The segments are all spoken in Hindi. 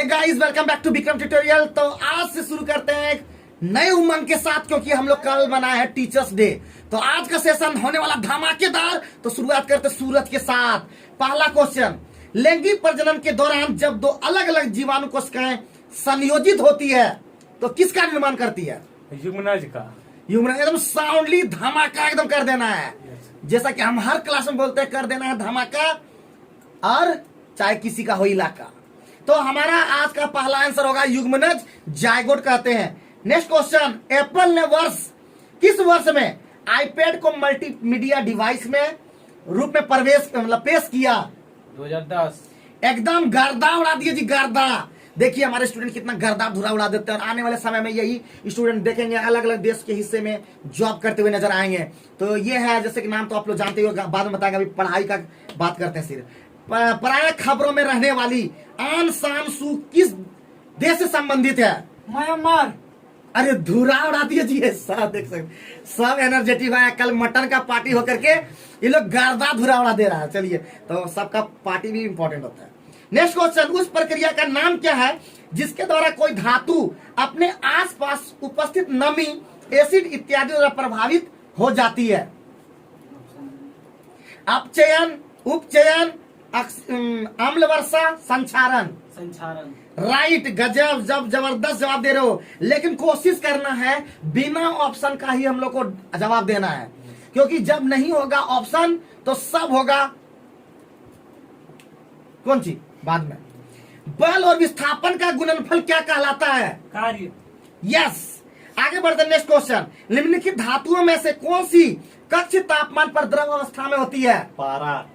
Guys welcome back to Vikram tutorial. तो आज से शुरू करते हैं एक नए उमंग के साथ, क्योंकि हम लोग कल मनाए हैं टीचर्स डे। तो आज का सेशन होने वाला धमाकेदार। तो शुरुआत करते सूरज के साथ। पहला क्वेश्चन, लैंगिक प्रजनन के दौरान जब दो अलग अलग जीवाणु कोशिकाएं संयोजित होती है तो किसका निर्माण करती है? युग्मनज का। ह्यूमन। एकदम साउंडली धमाका एकदम कर देना है, जैसा कि हम हर क्लास में बोलते हैं, कर देना है धमाका, और चाहे किसी का हो इलाका। तो हमारा आज का पहला आंसर होगा युग्मनज, जायगोट कहते हैं। नेक्स्ट क्वेश्चन, एप्पल ने किस वर्ष में आईपैड को मल्टीमीडिया डिवाइस में रूप में पेश किया? 2010। एकदम गर्दा उड़ा दिए जी, गर्दा। देखिए हमारे स्टूडेंट कितना गर्दा धुरा उड़ा देते हैं, और आने वाले समय में यही स्टूडेंट देखेंगे अलग अलग देश के हिस्से में जॉब करते हुए नजर आएंगे। तो ये है, जैसे कि नाम तो आप लोग जानते हो, बाद में बताएंगे। अभी पढ़ाई का बात करते हैं सिर्फ। प्राय खबरों में रहने वाली आन शान सू किस देश से संबंधित है? म्यांमार। अरे धुरा उड़ा दिए जी, सब देख सकते, सब एनर्जेटिक है। कल मटन का पार्टी होकर के ये लोग गर्दा धुरा उड़ा दे रहा है। चलिए, तो सबका पार्टी भी इंपॉर्टेंट होता है। नेक्स्ट क्वेश्चन, उस प्रक्रिया का नाम क्या है जिसके द्वारा कोई धातु अपने आसपास उपस्थित नमी, एसिड इत्यादि द्वारा प्रभावित हो जाती है? अपचयन, उपचयन, अम्ल वर्षा, संक्षारण। राइट, गजब, जब जबरदस्त जवाब दे रहे हो। लेकिन कोशिश करना है बिना ऑप्शन का ही हम लोग को जवाब देना है, क्योंकि जब नहीं होगा ऑप्शन तो सब होगा कौन सी बाद में। बल और विस्थापन का गुणनफल क्या कहलाता है? कार्य। यस। आगे बढ़ते नेक्स्ट क्वेश्चन, निम्नलिखित धातुओं में से कौन सी कक्ष तापमान पर द्रव अवस्था में होती है? पारा।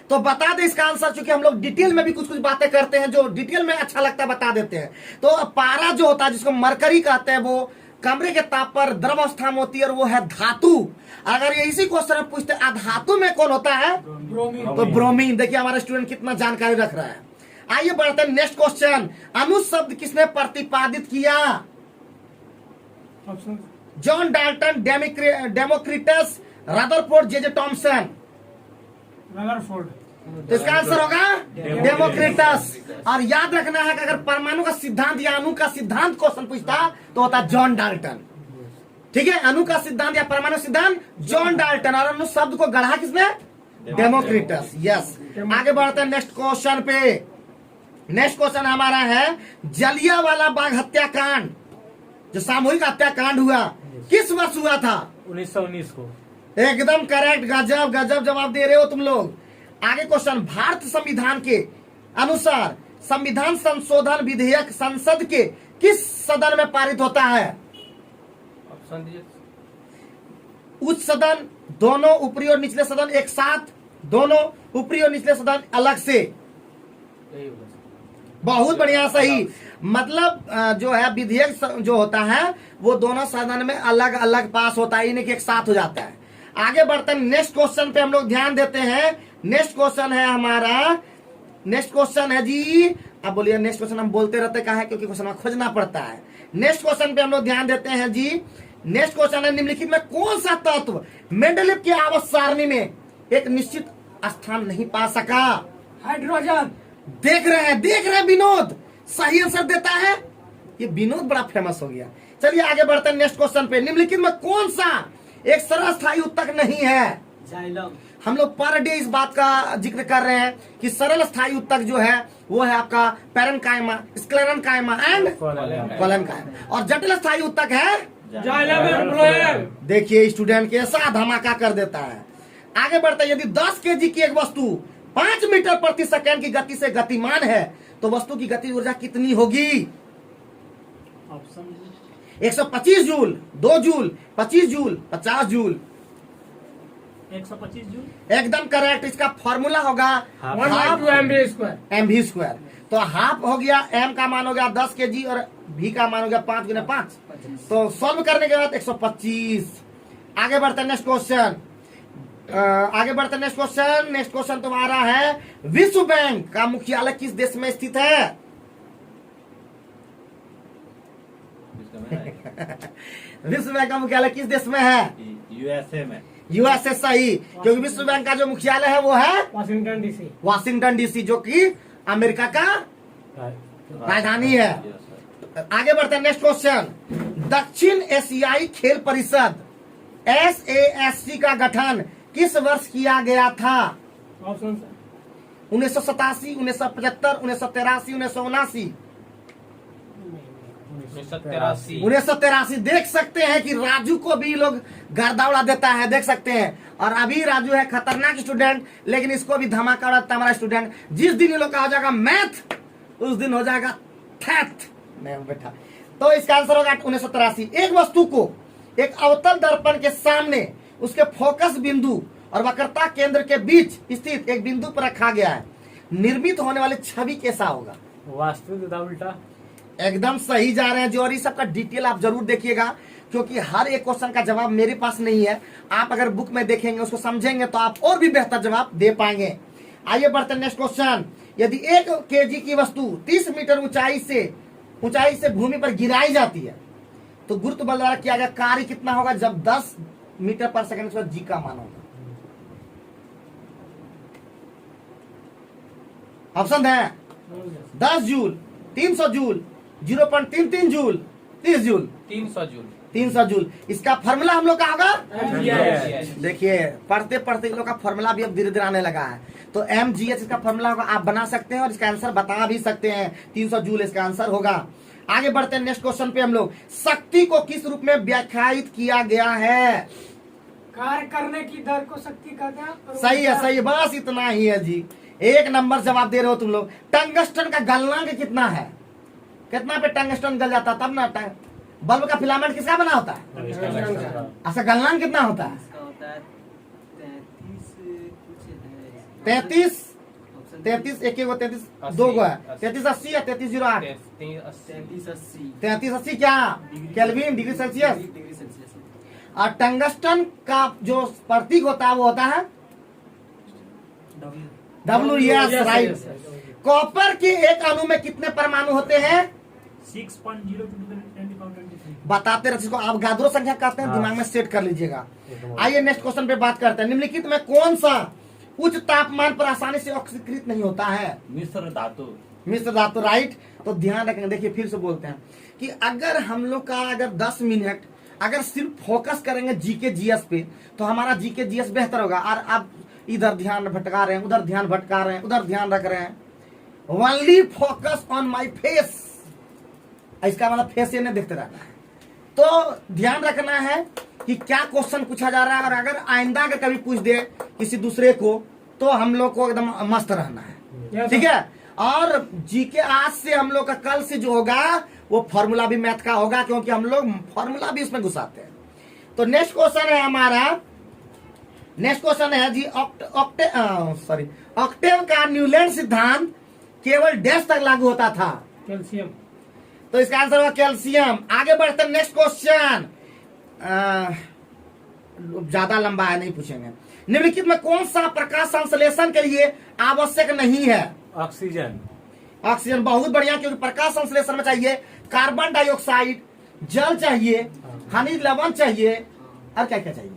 तो बता दे इसका आंसर, चूंकि हम लोग डिटेल में भी कुछ कुछ बातें करते हैं जो डिटेल में अच्छा लगता है बता देते हैं। तो पारा जो होता है, जिसको मरकरी कहते हैं, वो कमरे के ताप पर द्रव अवस्था में होती है, और वो है धातु। अगर ये इसी क्वेश्चन में पूछते हैं धातु में कौन होता है, तो ब्रोमीन। देखिए हमारा स्टूडेंट कितना जानकारी रख रहा है। आइए बढ़ते हैं नेक्स्ट क्वेश्चन, अणु शब्द किसने प्रतिपादित किया? जॉन डाल्टन, डेमोक्रिटस, रदरफोर्ड, जे टॉमसन। तो इसका आंसर होगा डेमोक्रिटस। और याद रखना है कि अगर परमाणु का सिद्धांत या अणु का सिद्धांत क्वेश्चन पूछता तो होता जॉन डाल्टन। ठीक है, अणु का सिद्धांत या परमाणु सिद्धांत जॉन डाल्टन, और अणु शब्द को गढ़ा किसने? डेमोक्रिटस। यस। आगे बढ़ते हैं नेक्स्ट क्वेश्चन पे। नेक्स्ट क्वेश्चन हमारा है, जलियांवाला बाग हत्याकांड, जो सामूहिक हत्याकांड हुआ, किस वर्ष हुआ था? 1919 को। एकदम करेक्ट, गजब गजब जवाब दे रहे हो तुम लोग। आगे क्वेश्चन, भारत संविधान के अनुसार संविधान संशोधन विधेयक संसद के किस सदन में पारित होता है? ऑप्शन दीजिए। उच्च सदन, दोनों ऊपरी और निचले सदन एक साथ, दोनों ऊपरी और निचले सदन अलग से? बहुत बढ़िया, सही। मतलब जो है विधेयक जो होता है वो दोनों सदन में अलग अलग पास होता है, इन्हें एक साथ हो जाता है। आगे बढ़ते हैं नेक्स्ट क्वेश्चन पे हम लोग ध्यान देते हैं। नेक्स्ट क्वेश्चन है हमारा, नेक्स्ट क्वेश्चन है जी, अब बोलिए नेक्स्ट क्वेश्चन हम बोलते रहते कहा है, क्योंकि क्वेश्चन खोजना पड़ता है। नेक्स्ट क्वेश्चन पे हम लोग ध्यान देते हैं जी। नेक्स्ट क्वेश्चन है, निम्नलिखित में कौन सा तत्व मेंडलीव की आवर्त सारणी में एक निश्चित स्थान नहीं पा सका? हाइड्रोजन। देख रहे हैं विनोद सही आंसर देता है। ये विनोद बड़ा फेमस हो गया। चलिए आगे बढ़ते हैं नेक्स्ट क्वेश्चन पे। निम्नलिखित में कौन सा एक सरल स्थायी उत्तक नहीं है? जाइलम। हम लोग पर डे इस बात का जिक्र कर रहे हैं कि सरल स्थायी उत्तक जो है वो है आपका पैरेन्काइमा, स्क्लेरेन्काइमा एंड कोलेन्काइमा, और जटिल स्थायी उत्तक है जाइलम। देखिए स्टूडेंट के साथ धमाका कर देता है। आगे बढ़ते हैं, यदि 10 kg की एक वस्तु 5 मीटर प्रति सेकेंड की गति से गतिमान है तो वस्तु की गति ऊर्जा कितनी होगी? 125 joule, 2 joule, 25 joule, 50 joule. 125 joule. एकदम करेक्ट। इसका फॉर्मूला होगा mv स्क्वायर। तो हाफ हो गया, m का मान हो गया 10 kg और v का मान हो गया 5 × 5। तो सॉल्व करने के बाद 125। आगे बढ़ते हैं नेक्स्ट क्वेश्चन। नेक्स्ट क्वेश्चन तुम्हारा है, विश्व बैंक का मुख्यालय किस देश में स्थित है? विश्व बैंक का मुख्यालय किस देश में है? यूएसए में। यूएसए सही, क्योंकि विश्व बैंक का जो मुख्यालय है वो है वाशिंगटन डीसी। वाशिंगटन डीसी, जो कि अमेरिका का राजधानी है। आगे बढ़ते हैं, नेक्स्ट क्वेश्चन। दक्षिण एशियाई खेल परिषद SASC का गठन किस वर्ष किया गया था? ऑप्शन 1987, 1975, 1983, 1979। 1983। देख सकते हैं कि राजू को भी लोग गर्दा उड़ा देता है, देख सकते हैं। और अभी राजू है खतरनाक स्टूडेंट, लेकिन इसको भी धमाका उड़ाता हमारा स्टूडेंट। जिस दिन ये लोग का हो जाएगा मैथ, उस दिन हो जाएगा थैथ। नहीं बेटा, तो इसका आंसर होगा 1983। एक वस्तु को एक अवतल दर्पण के सामने उसके फोकस बिंदु और वक्रता केंद्र के बीच स्थित एक बिंदु पर रखा गया है। निर्मित होने वाली छवि कैसा होगा? वास्तविक तथा उल्टा। एकदम सही जा रहे हैं जी। और इस सबका डिटेल आप जरूर देखिएगा, क्योंकि हर एक क्वेश्चन का जवाब मेरे पास नहीं है। आप अगर बुक में देखेंगे, उसको समझेंगे, तो आप और भी बेहतर जवाब दे पाएंगे। आइए बढ़ते हैं नेक्स्ट क्वेश्चन। यदि 1 kg की वस्तु 30 मीटर ऊंचाई से भूमि पर गिराई जाती है, तो गुरुत्व बल द्वारा किया गया कार्य कितना होगा? जब 10 मीटर पर सेकंड उसका जी का मान होगा। ऑप्शन है 10 joule, 300 joule, 0.33 joule, 30 joule, 300 joule. 300 joule. इसका फॉर्मूला हम लोग का होगा। Yes. देखिए, पढ़ते पढ़ते इन लोग का फॉर्मूला भी अब धीरे धीरे आने लगा है। तो MGH इसका फॉर्मूला होगा, आप बना सकते हैं और इसका आंसर बता भी सकते हैं। 300 जूल इसका आंसर होगा। आगे बढ़ते हैं नेक्स्ट क्वेश्चन पे हम लोग। शक्ति को किस रूप में व्याख्यायित किया गया है? कार्य करने की दर को शक्ति कहते हैं। सही है, सही है, बस इतना ही है जी। एक नंबर जवाब दे रहे हो तुम लोग। टंगस्टन का गलनांक कितना है? कितना पे टंगस्टन गल जाता तब ना? बल्ब का फिलामेंट किसका बना होता है? अच्छा, गलनांक कितना होता है? इसका होता है 33। 33 एक एक 33 दो गो है। 3380 या 3308? 3380 क्या? Kelvin, degree Celsius. Degree Celsius. और टंगस्टन का जो प्रतीक होता है वो होता है W। Yes, right. कॉपर के एक अणु में कितने परमाणु होते हैं? 6.0 बताते रहे, जिसको आप गादरो संख्या कहते हैं, दिमाग में सेट कर लीजिएगा। आइए नेक्स्ट क्वेश्चन पे बात करते हैं। निम्नलिखित में कौन सा उच्च तापमान पर आसानी से ऑक्सीकृत नहीं होता है? मिश्र धातु। मिश्र धातु, राइट। तो ध्यान रखेंगे, देखिए फिर से बोलते हैं कि अगर हम लोग का अगर 10 मिनट अगर सिर्फ फोकस करेंगे जीके जीएस पे, तो हमारा जीके जीएस बेहतर होगा। और आप इधर ध्यान भटका रहे हैं, उधर ध्यान भटका रहे हैं, उधर ध्यान रख रहे हैं। Only focus on my face, इसका मतलब फेस ये नहीं देखते रहना है। तो ध्यान रखना है कि क्या क्वेश्चन पूछा जा रहा है। और अगर आइंदा अगर कभी पूछ दे किसी दूसरे को, तो हम लोग को एकदम मस्त रहना है, ठीक है। और जीके आज से हम लोग का कल से जो होगा वो फॉर्मूला भी मैथ का होगा, क्योंकि हम लोग फॉर्मूला भी इसमें घुसाते हैं। तो नेक्स्ट क्वेश्चन है हमारा, नेक्स्ट क्वेश्चन है जी ऑक्टेव का न्यूलैंड सिद्धांत केवल डैश तक लागू होता था? कैल्शियम। तो इसका आंसर होगा कैल्शियम। आगे बढ़ते हैं नेक्स्ट क्वेश्चन, ज्यादा लंबा है, नहीं पूछेंगे। निम्नलिखित में कौन सा प्रकाश संश्लेषण के लिए आवश्यक नहीं है? ऑक्सीजन। ऑक्सीजन, बहुत बढ़िया, क्योंकि प्रकाश संश्लेषण में चाहिए कार्बन डाइऑक्साइड, जल चाहिए, खनिज लवण चाहिए, और क्या क्या चाहिए?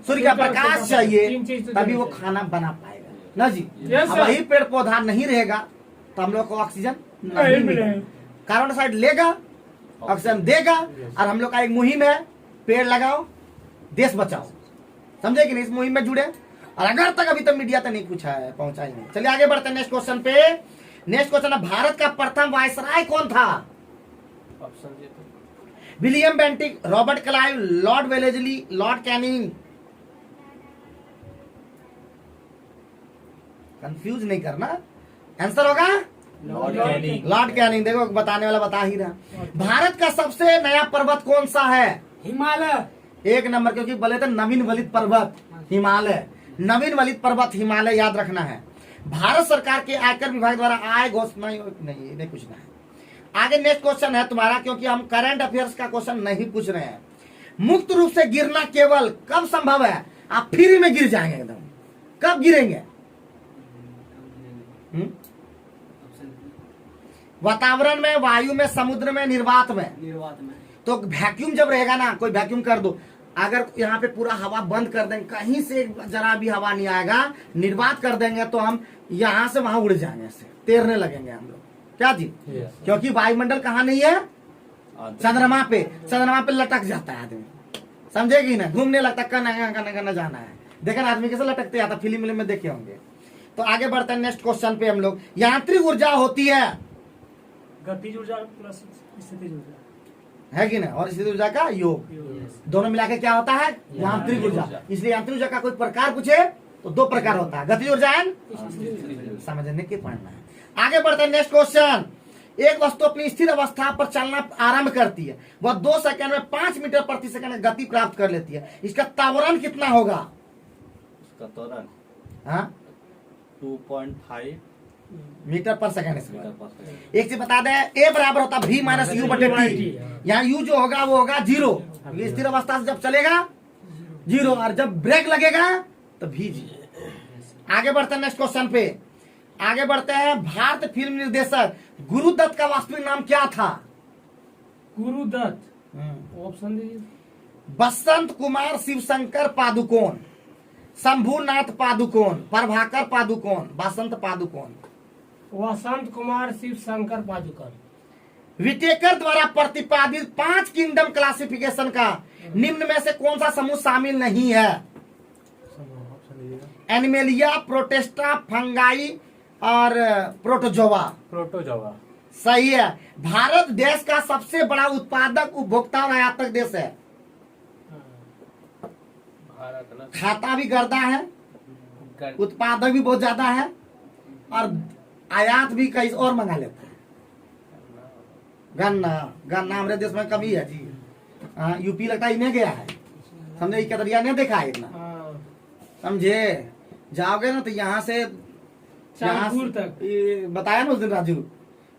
सूर्य का प्रकाश चाहिए, तभी वो खाना बना पाएगा ना जी। Yes, अब sir. वही पेड़ पौधा नहीं रहेगा तो हम लोग को ऑक्सीजन नहीं मिलेगा। कार्बन डाइऑक्साइड लेगा, ऑक्सीजन देगा। और हम लोग का एक मुहिम है, पेड़ लगाओ देश बचाओ, समझे कि नहीं? इस मुहिम में जुड़े। और अगर तक अभी तक मीडिया तक नहीं पूछा है, पहुंचा ही नहीं। चलिए आगे बढ़ते हैं नेक्स्ट क्वेश्चन पे। नेक्स्ट क्वेश्चन है, भारत का प्रथम वायसराय कौन था? ऑप्शन दे तो। William Bentinck, Robert Clive, Lord Wellesley, Lord Canning. Confuse नहीं करना, आंसर होगा लॉर्ड कैनिंग। Lord Canning. देखो बताने वाला बता ही रहा। भारत का सबसे नया पर्वत कौन सा है? हिमालय। एक नंबर, क्योंकि बोले थे नवीन वलित पर्वत हिमालय। नवीन वलित पर्वत हिमालय याद रखना है। भारत सरकार के आयकर विभाग द्वारा आय घोषणा नहीं पूछना है। आगे नेक्स्ट क्वेश्चन है तुम्हारा, क्योंकि हम करंट अफेयर्स का क्वेश्चन नहीं पूछ रहे हैं। मुक्त रूप से गिरना केवल कब संभव है? आप फ्री में गिर जाएंगे एकदम। कब गिरेंगे? वातावरण में, वायु में, समुद्र में, निर्वात में। निर्वात में। तो वैक्यूम जब रहेगा ना, कोई वैक्यूम कर दो, अगर यहाँ पे पूरा हवा बंद कर देंगे, कहीं से जरा भी हवा नहीं आएगा, निर्वात कर देंगे, तो हम यहाँ से वहां उड़ जाएंगे, ऐसे तैरने लगेंगे हम लोग, क्या जी? क्योंकि वायुमंडल कहाँ नहीं है? चंद्रमा पे। चंद्रमा पे लटक जाता है आदमी, समझे कि ना, घूमने लगता कना जाना है। देखा ना आदमी कैसे लटकते आता, फिल्म में देखे होंगे। तो आगे बढ़ते हैं नेक्स्ट क्वेश्चन पे हम लोग। यांत्रिक ऊर्जा होती है गतिज ऊर्जा प्लस स्थितिज ऊर्जा है कि ना, और स्थितिज ऊर्जा का योग, दोनों मिलाकर क्या होता है? यांत्रिक ऊर्जा। इसलिए यांत्रिक ऊर्जा का कोई प्रकार पूछे तो दो प्रकार होता है, गतिज ऊर्जा एंड समझने के पढ़ना है। आगे बढ़ते हैं नेक्स्ट क्वेश्चन। एक वस्तु अपनी स्थिर अवस्था पर चलना आरंभ करती है, वह 2 सेकंड में 5 मीटर प्रति सेकंड गति प्राप्त कर लेती है। इसका त्वरण कितना होगा? इसका त्वरण हाँ 2.5 मीटर पर सेकंड। इसमें मीटर पर सेकंड। एक चीज बता दें, ए बराबर होता v माइनस यू बटे टी। यहाँ u जो होगा वो होगा 0, स्थिर अवस्था से जब चलेगा 0, और जब ब्रेक लगेगा तो v 0। आगे बढ़ते हैं नेक्स्ट क्वेश्चन पे। आगे बढ़ते हैं। भारत फिल्म निर्देशक गुरुदत्त का वास्तविक नाम क्या था? गुरुदत्त, ऑप्शन दीजिए। बसंत कुमार शिवशंकर पादुकोण, शंभुनाथ पादुकोण, प्रभाकर पादुकोण, बसंत पादुकोण। वसंत कुमार शिव शंकर पादुकोण। विटेकर द्वारा प्रतिपादित 5 किंगडम क्लासिफिकेशन का निम्न में से कौन सा समूह शामिल नहीं है? एनिमेलिया, प्रोटेस्टा, फंगाई और प्रोटोजोआ। प्रोटोजोआ। सही है। भारत देश का सबसे बड़ा उत्पादक, उपभोक्ता और आयातक देश है। भारत ना खाता भी गर्दा है, उत्पादक भी बहुत ज्यादा है, और आयात भी कई और मंगा लेता है। गन्ना हमारे देश में कमी है जी। यूपी लगता है इन्हें गया है, समझे, कतरिया ने देखा है इतना, समझे। जाओगे ना तो यहाँ से चांदपुर तक बताया ना उस दिन राजू,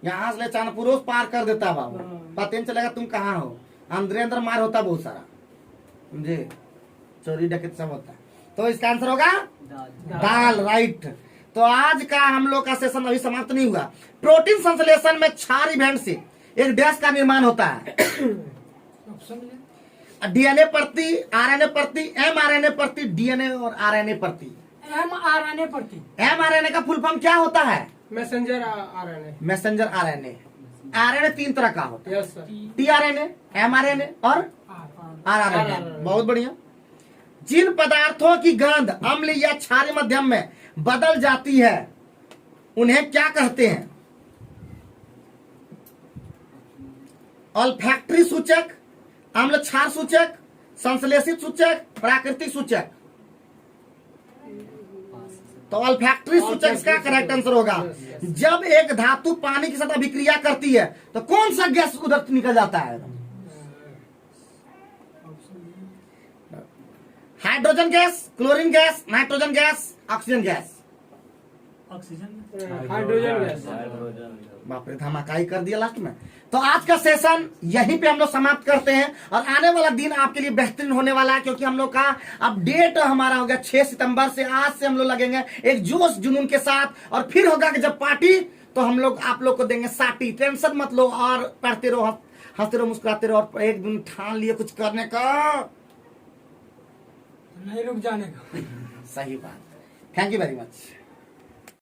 यहाँ से चांदपुर पार कर देता बाबू, पता नहीं चलेगा तुम कहाँ हो। अंदर मार होता बहुत सारा, समझे, चोरी डकैत सब होता है। तो इसका आंसर होगा दाल, राइट। तो आज का हम लोग का सेशन अभी समाप्त नहीं हुआ। प्रोटीन संश्लेषण में क्षार इवेंट से एक डैश का निर्माण होता है। डीएनए प्रति, आरएनए प्रति, एमआरएनए प्रति, डीएनए और आरएनए प्रति। mRNA प्रति। एमआरएनए का फुल फॉर्म क्या होता है? Messenger RNA. Messenger RNA. RNA 3 तरह का होता है, यस सर। टीआरएनए, एमआरएनए और आरआरएनए। बहुत बढ़िया। जिन पदार्थों की गंध अम्ल या क्षारीय माध्यम में बदल जाती है उन्हें क्या कहते हैं? ऑल्फैक्टरी सूचक, अम्ल क्षार सूचक, संश्लेषित सूचक, प्राकृतिक सूचक। तो ऑल्फैक्टरी सूचक इसका करेक्ट आंसर होगा। जब एक धातु पानी के साथ अभिक्रिया करती है तो कौन सा गैस उधर निकल जाता है? Hydrogen gas, chlorine gas, nitrogen gas, oxygen gas. Hydrogen gas. बाप रे, धमाका ही कर दिया लास्ट में। तो आज का सेशन यहीं पे हम लोग समाप्त करते हैं, और आने वाला दिन आपके लिए बेहतरीन होने वाला है, क्योंकि हम लोग का अपडेट हमारा होगा 6 सितंबर से। आज से हम लोग लगेंगे एक जोश जुनून के साथ, और फिर होगा कि जब पार्टी तो हम लोग आप लोग को देंगे साटी। टेंशन मत लो, और पढ़ते रहो, हंसते रहो, मुस्कुराते रहो, और एक दिन ठान लिए कुछ करने का, नहीं रुक जाने का। सही बात। Thank you very much.